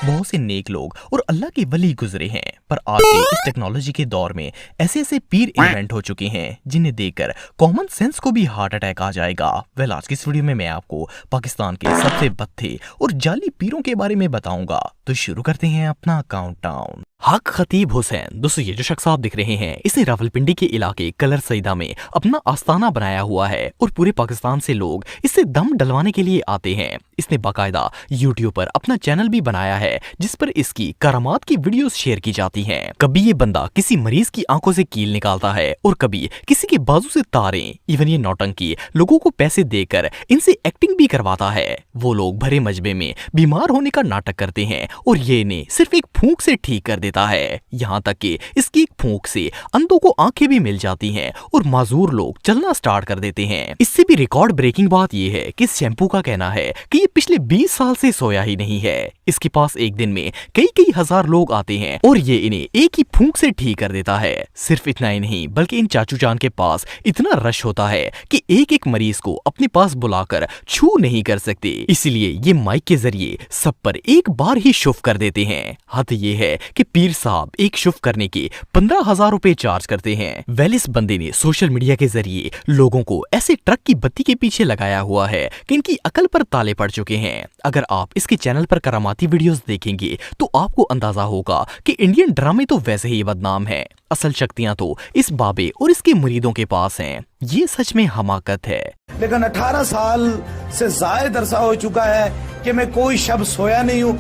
बहुत से नेक लोग और अल्लाह के वली गुजरे हैं, पर आज के इस टेक्नोलॉजी के दौर में ऐसे ऐसे पीर इन्वेंट हो चुके हैं जिन्हें देखकर कॉमन सेंस को भी हार्ट अटैक आ जाएगा। आज की इस वीडियो में मैं आपको पाकिस्तान के सबसे बत्थे और जाली पीरों के बारे में बताऊंगा। तो शुरू करते हैं अपना काउंटडाउन। हक खतीब हुसैन, दोस्तों ये जो शख्स आप दिख रहे हैं, इसने रावलपिंडी के इलाके कलर सईदा में अपना आस्थाना बनाया हुआ है और पूरे पाकिस्तान से लोग इससे दम डलवाने के लिए आते हैं। इसने बाकायदा यूट्यूब पर अपना चैनल भी बनाया है जिस पर इसकी करामात की वीडियोस शेयर की जाती हैं। कभी ये बंदा किसी मरीज की आंखों से कील निकालता है और कभी किसी के बाजू से तारें। इवन ये नौटंकी लोगों को पैसे देकर इनसे एक्टिंग भी करवाता है। वो लोग भरे मजबे में बीमार होने का नाटक करते हैं और ये इन्हें सिर्फ एक फूंक से ठीक कर देता है। यहाँ तक कि इसकी एक फूंक से अंधों को आंखें भी मिल जाती हैं और माजूर लोग चलना स्टार्ट कर देते हैं। इससे भी रिकॉर्ड ब्रेकिंग बात यह है कि इस शैम्पू का कहना है कि ये पिछले 20 साल से सोया ही नहीं है। इसके पास एक दिन में कई कई हजार लोग आते हैं और ये इन्हें एक ही फूंक से ठीक कर देता है। सिर्फ इतना ही नहीं बल्कि इन चाचू जान के पास इतना रश होता है कि एक एक मरीज को अपने पास बुलाकर छू नहीं कर सकते, इसलिए ये माइक के जरिए सब पर एक बार ही शुफ कर देते हैं। हद ये है कि पीर साहब एक शुफ करने के 15,000 रुपए चार्ज करते हैं। इस बंदे ने सोशल मीडिया के जरिए लोगों को ऐसे ट्रक की बत्ती के पीछे लगाया हुआ है कि इनकी अकल पर ताले पड़ चुके हैं। अगर आप इसके चैनल पर करामाती वीडियोस देखेंगे तो आपको अंदाजा होगा कि इंडियन ड्रामे तो वैसे ही बदनाम है, असल शक्तियां तो इस बाबे और इसके मुरीदों के पास हैं। ये सच में हमाकत है। लेकिन 18 साल से जायद अरसा हो चुका है कि मैं कोई शब्द सोया नहीं हूँ।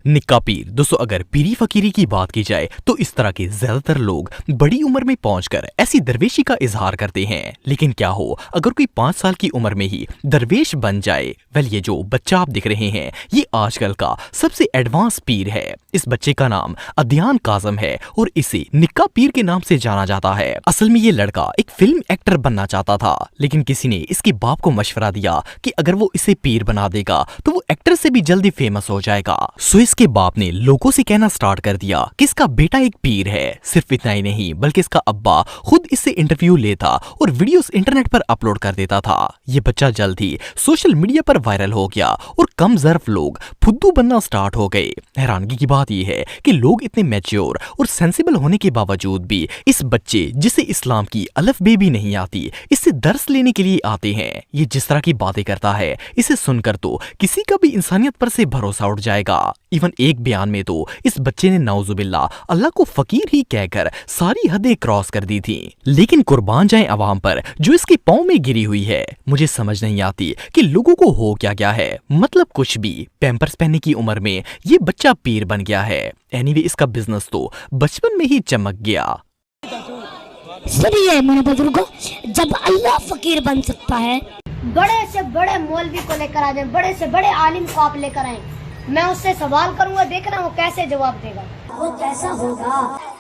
निक्का पीर, दोस्तों अगर पीरी फकीरी की बात की जाए तो इस तरह के ज्यादातर लोग बड़ी उम्र में पहुंचकर ऐसी दरवेशी का इजहार करते हैं। लेकिन क्या हो अगर कोई 5 साल की उम्र में ही दरवेश बन जाए। ये जो बच्चा आप दिख रहे हैं ये आजकल का सबसे एडवांस पीर है। इस बच्चे का नाम अदयान काजम है और इसे निक्का पीर के नाम से जाना जाता है। असल में ये लड़का एक फिल्म एक्टर बनना चाहता था, लेकिन किसी ने इसके बाप को मशवरा दिया कि अगर वो इसे पीर बना देगा तो वो एक्टर से भी जल्दी फेमस हो जाएगा। इसके बाप ने लोगों से कहना स्टार्ट कर दिया कि इसका बेटा एक पीर है। सिर्फ इतना ही नहीं बल्कि इसका अब्बा खुद इससे इंटरव्यू लेता और वीडियोस इंटरनेट पर अपलोड कर देता था। ये बच्चा जल्द ही सोशल मीडिया पर वायरल हो गया और कम ज़र्फ लोग फुद्दू बनना स्टार्ट हो गए। हैरानगी की बात यह है कि लोग इतने मैच्योर और सेंसिबल होने के बावजूद भी इस बच्चे जिसे इस्लाम की अलफ-बे भी नहीं आती इससे दर्स लेने के लिए आते हैं। ये जिस तरह की बातें करता है इसे सुनकर तो किसी का भी इंसानियत पर से भरोसा उठ जाएगा। इवन एक बयान में तो इस बच्चे ने नाउजुबिल्ला अल्लाह को फकीर ही कहकर सारी हदें क्रॉस कर दी थी। लेकिन कुर्बान जाए अवाम पर जो इसके पांव में गिरी हुई है। मुझे समझ नहीं आती कि लोगों को हो क्या गया है, मतलब कुछ भी। पैम्पर्स पहनने की उम्र में ये बच्चा पीर बन गया है। एनीवे इसका बिजनेस तो बचपन में ही चमक गया। सुनिए मेरे बुजुर्गों, जब अल्लाह फकीर बन सकता है, बड़े से बड़े मौलवी को लेकर आ जाए, बड़े से बड़े आलिम को आप लेकर आए, मैं उससे सवाल करूंगा, देखना वो कैसे जवाब देगा। वो कैसा होगा?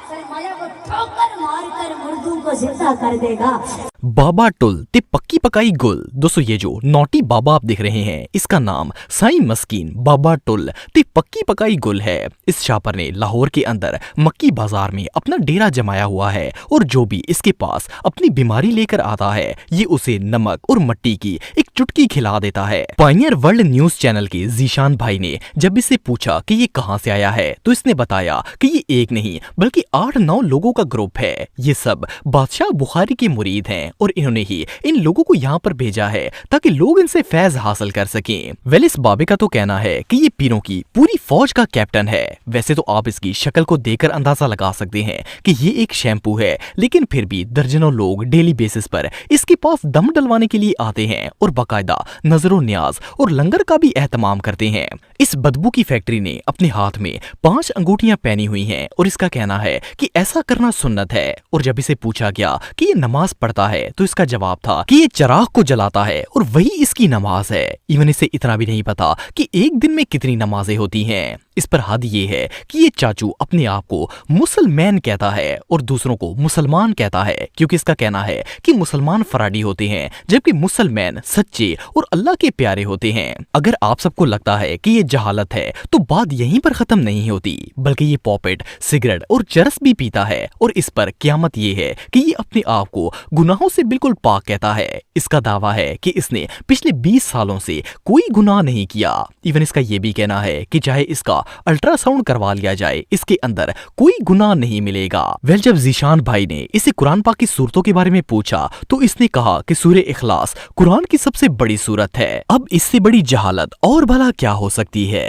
वो ठोकर मारकर मुर्दों को जिंदा कर देगा। बाबा टुल ते पक्की पकाई गुल, दोस्तों ये जो नौटी बाबा आप दिख रहे हैं इसका नाम साईं मस्कीन बाबा टुल ते पक्की पकाई गुल है। इस शापर ने लाहौर के अंदर मक्की बाजार में अपना डेरा जमाया हुआ है और जो भी इसके पास अपनी बीमारी लेकर आता है ये उसे नमक और मट्टी की एक चुटकी खिला देता है। पायनियर वर्ल्ड न्यूज चैनल के जीशान भाई ने जब इससे पूछा कि ये कहाँ से आया है तो इसने बताया कि ये एक नहीं बल्कि 8-9 लोगों का ग्रुप है। ये सब बादशाह बुखारी के मुरीद हैं और इन्होंने ही इन लोगों को यहाँ पर भेजा है ताकि लोग इनसे फैज हासिल कर सकें। इस बाबे का तो कहना है कि ये पीरों की पूरी फौज का कैप्टन है। वैसे तो आप इसकी शक्ल को देखकर अंदाजा लगा सकते हैं कि ये एक शैम्पू है, लेकिन फिर भी दर्जनों लोग डेली बेसिस पर इसके पास दम डलवाने के लिए आते हैं और बाकायदा नजरो न्याज और लंगर का भी एहतमाम करते हैं। इस बदबू की फैक्ट्री ने अपने हाथ में 5 अंगूठियां पहनी हुई हैं और इसका कहना है कि ऐसा करना सुन्नत है। और जब इसे पूछा गया कि ये नमाज पढ़ता है तो इसका जवाब था कि ये चिराग को जलाता है और वही इसकी नमाज है। इवन इसे इतना भी नहीं पता कि एक दिन में कितनी नमाजें होती हैं। इस पर हद ये है कि ये चाचू अपने आप को मुसलमान कहता है और दूसरों को मुसलमान कहता है, क्योंकि इसका कहना है कि मुसलमान फराडी होते हैं जबकि मुसलमान सच्चे और अल्लाह के प्यारे होते हैं। अगर आप सबको लगता है कि ये जहालत है तो बात यहीं पर खत्म नहीं होती, बल्कि ये पॉपेट सिगरेट और चरस भी पीता है और इस पर क़यामत ये है कि ये अपने आप को गुनाहों से बिल्कुल पाक कहता है। इसका दावा है कि इसने पिछले 20 सालों से कोई गुनाह नहीं किया। इवन इसका ये भी कहना है कि चाहे इसका अल्ट्रासाउंड करवा लिया जाए, इसके अंदर कोई गुनाह नहीं मिलेगा। वेल, जब जीशान भाई ने इसे कुरान पाक की सूरतों के बारे में पूछा तो इसने कहा कि सूरह इखलास कुरान की सबसे बड़ी सूरत है। अब इससे बड़ी जहालत और भला क्या हो सकती है।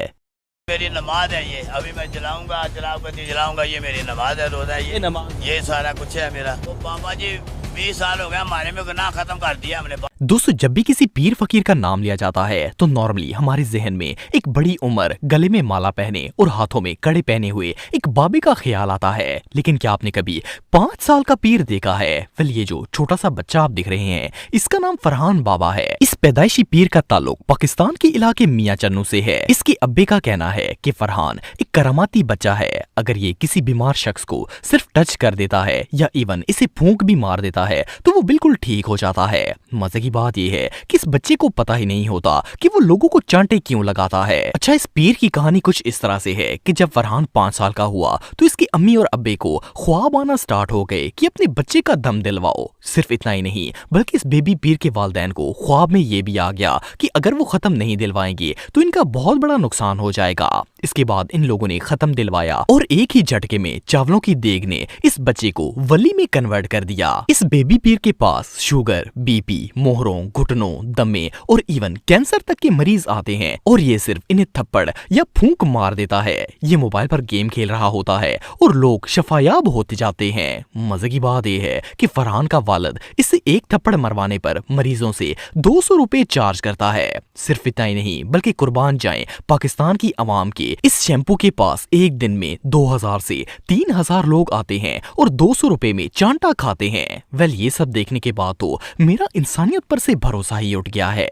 मेरी नमाज है ये, अभी मैं जलाऊंगा, जलाऊंगा, ये मेरी नमाज है, रोजा है, ये नमाज, ये सारा कुछ है मेरा। तो पापा जी 20 साल हो गया हमारे में गुनाह खत्म कर दिया हमने। दोस्तों, जब भी किसी पीर फकीर का नाम लिया जाता है तो नॉर्मली हमारे जहन में एक बड़ी उम्र, गले में माला पहने और हाथों में कड़े पहने हुए एक बाबे का ख्याल आता है। लेकिन क्या आपने कभी 5 साल का पीर देखा है? वेल, ये जो छोटा सा बच्चा आप दिख रहे हैं, इसका नाम फरहान बाबा है। इस पैदाइशी पीर का ताल्लुक पाकिस्तान के इलाके मियां चन्नू से है। इसके अब्बे का कहना है कि फरहान एक करामाती बच्चा है। अगर ये किसी बीमार शख्स को सिर्फ टच कर देता है या इवन इसे फूंक भी मार देता है तो वो बिल्कुल ठीक हो जाता है। मजे की बात यह है कि इस बच्चे को पता ही नहीं होता कि वो लोगों को चांटे क्यों लगाता है। अच्छा, इस पीर की कहानी कुछ इस तरह से है कि जब फरहान 5 साल का हुआ तो इसकी अम्मी और अब्बे को ख्वाब आना स्टार्ट हो गए कि अपने बच्चे का दम दिलवाओ। सिर्फ इतना ही नहीं बल्कि इस बेबी पीर के वालिदैन को ख्वाब में ये भी आ गया कि अगर वो खत्म नहीं दिलवाएंगे तो इनका बहुत बड़ा नुकसान हो जाएगा। इसके बाद इन लोगों ने खत्म दिलवाया और एक ही झटके में चावलों की देग ने इस बच्चे को वली में कन्वर्ट कर दिया। इस बेबी पीर के पास शुगर, बीपी, मोहरों, घुटनों, दमे और इवन कैंसर तक के मरीज आते हैं और ये सिर्फ इन्हें थप्पड़ या फूंक मार देता है। ये मोबाइल पर गेम खेल रहा होता है और लोग शफायाब होते जाते हैं। मजे की बात यह है कि फरहान का वालिद इससे एक थप्पड़ मरवाने पर मरीजों से 200 रुपए चार्ज करता है। सिर्फ इतना ही नहीं बल्कि कुर्बान जाए पाकिस्तान की आवाम के इस शैम्पू के पास एक दिन में 2000 से 3000 लोग आते हैं और 200 रुपए में चांटा खाते हैं। वेल, ये सब देखने के बाद तो मेरा इंसानियत पर से भरोसा ही उठ गया है।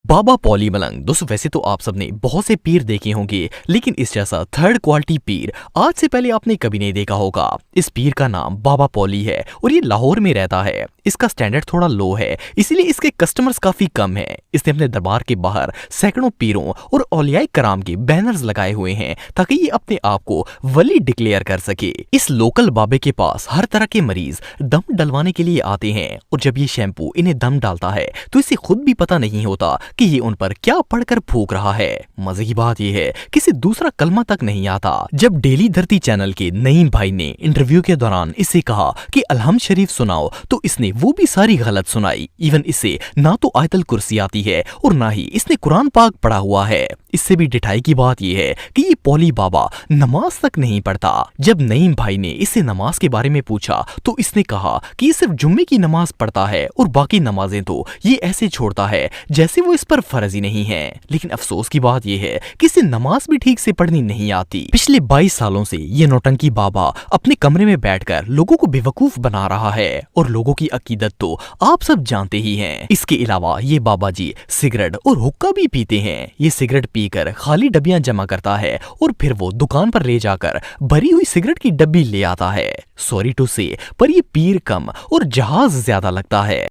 बाबा पॉली मलंग। दोस्तों, वैसे तो आप सबने बहुत से पीर देखे होंगे, लेकिन इस जैसा थर्ड क्वालिटी पीर आज से पहले आपने कभी नहीं देखा होगा। इस पीर का नाम बाबा पॉली है और ये लाहौर में रहता है। इसका स्टैंडर्ड थोड़ा लो है, इसीलिए इसके कस्टमर्स काफी कम हैं। इसने अपने दरबार के बाहर सैकड़ों पीरों और औलियाए कराम के बैनर्स लगाए हुए हैं ताकि ये अपने आप को वली डिक्लेयर कर सके। इस लोकल बाबे के पास हर तरह के मरीज दम डलवाने के लिए आते हैं और जब ये शैम्पू इन्हें दम डालता है तो इसे खुद भी पता नहीं होता कि ये उन पर क्या पढ़कर फूंक रहा है। मजे की बात यह है कि इसे दूसरा कलमा तक नहीं आता। जब डेली धरती चैनल के नईम भाई ने इंटरव्यू के दौरान इसे कहा कि अलहम्द शरीफ सुनाओ तो इसने वो भी सारी गलत सुनाई। इवन इसे ना तो आयतल कुर्सी आती है और ना ही इसने कुरान पाक पढ़ा हुआ है। इससे भी डिठाई की बात यह है कि ये पॉली बाबा नमाज तक नहीं पढ़ता। जब नईम भाई ने इससे नमाज के बारे में पूछा तो इसने कहा कि ये सिर्फ जुम्मे की नमाज पढ़ता है और बाकी नमाजें तो ये ऐसे छोड़ता है जैसे वो इस पर फर्ज ही नहीं है। लेकिन अफसोस की बात यह है कि इसे नमाज भी ठीक से पढ़नी नहीं आती। पिछले 22 सालों से ये नौटंकी बाबा अपने कमरे में बैठकर लोगों को बेवकूफ बना रहा है और लोगों की अकीदत तो आप सब जानते ही हैं। इसके अलावा ये बाबा जी सिगरेट और हुक्का भी पीते हैं। ये सिगरेट पीकर खाली डब्बियां जमा करता है और फिर वो दुकान पर ले जाकर भरी हुई सिगरेट की डब्बी ले आता है। सॉरी टू से, पर ये पीर कम और जहाज ज्यादा लगता है।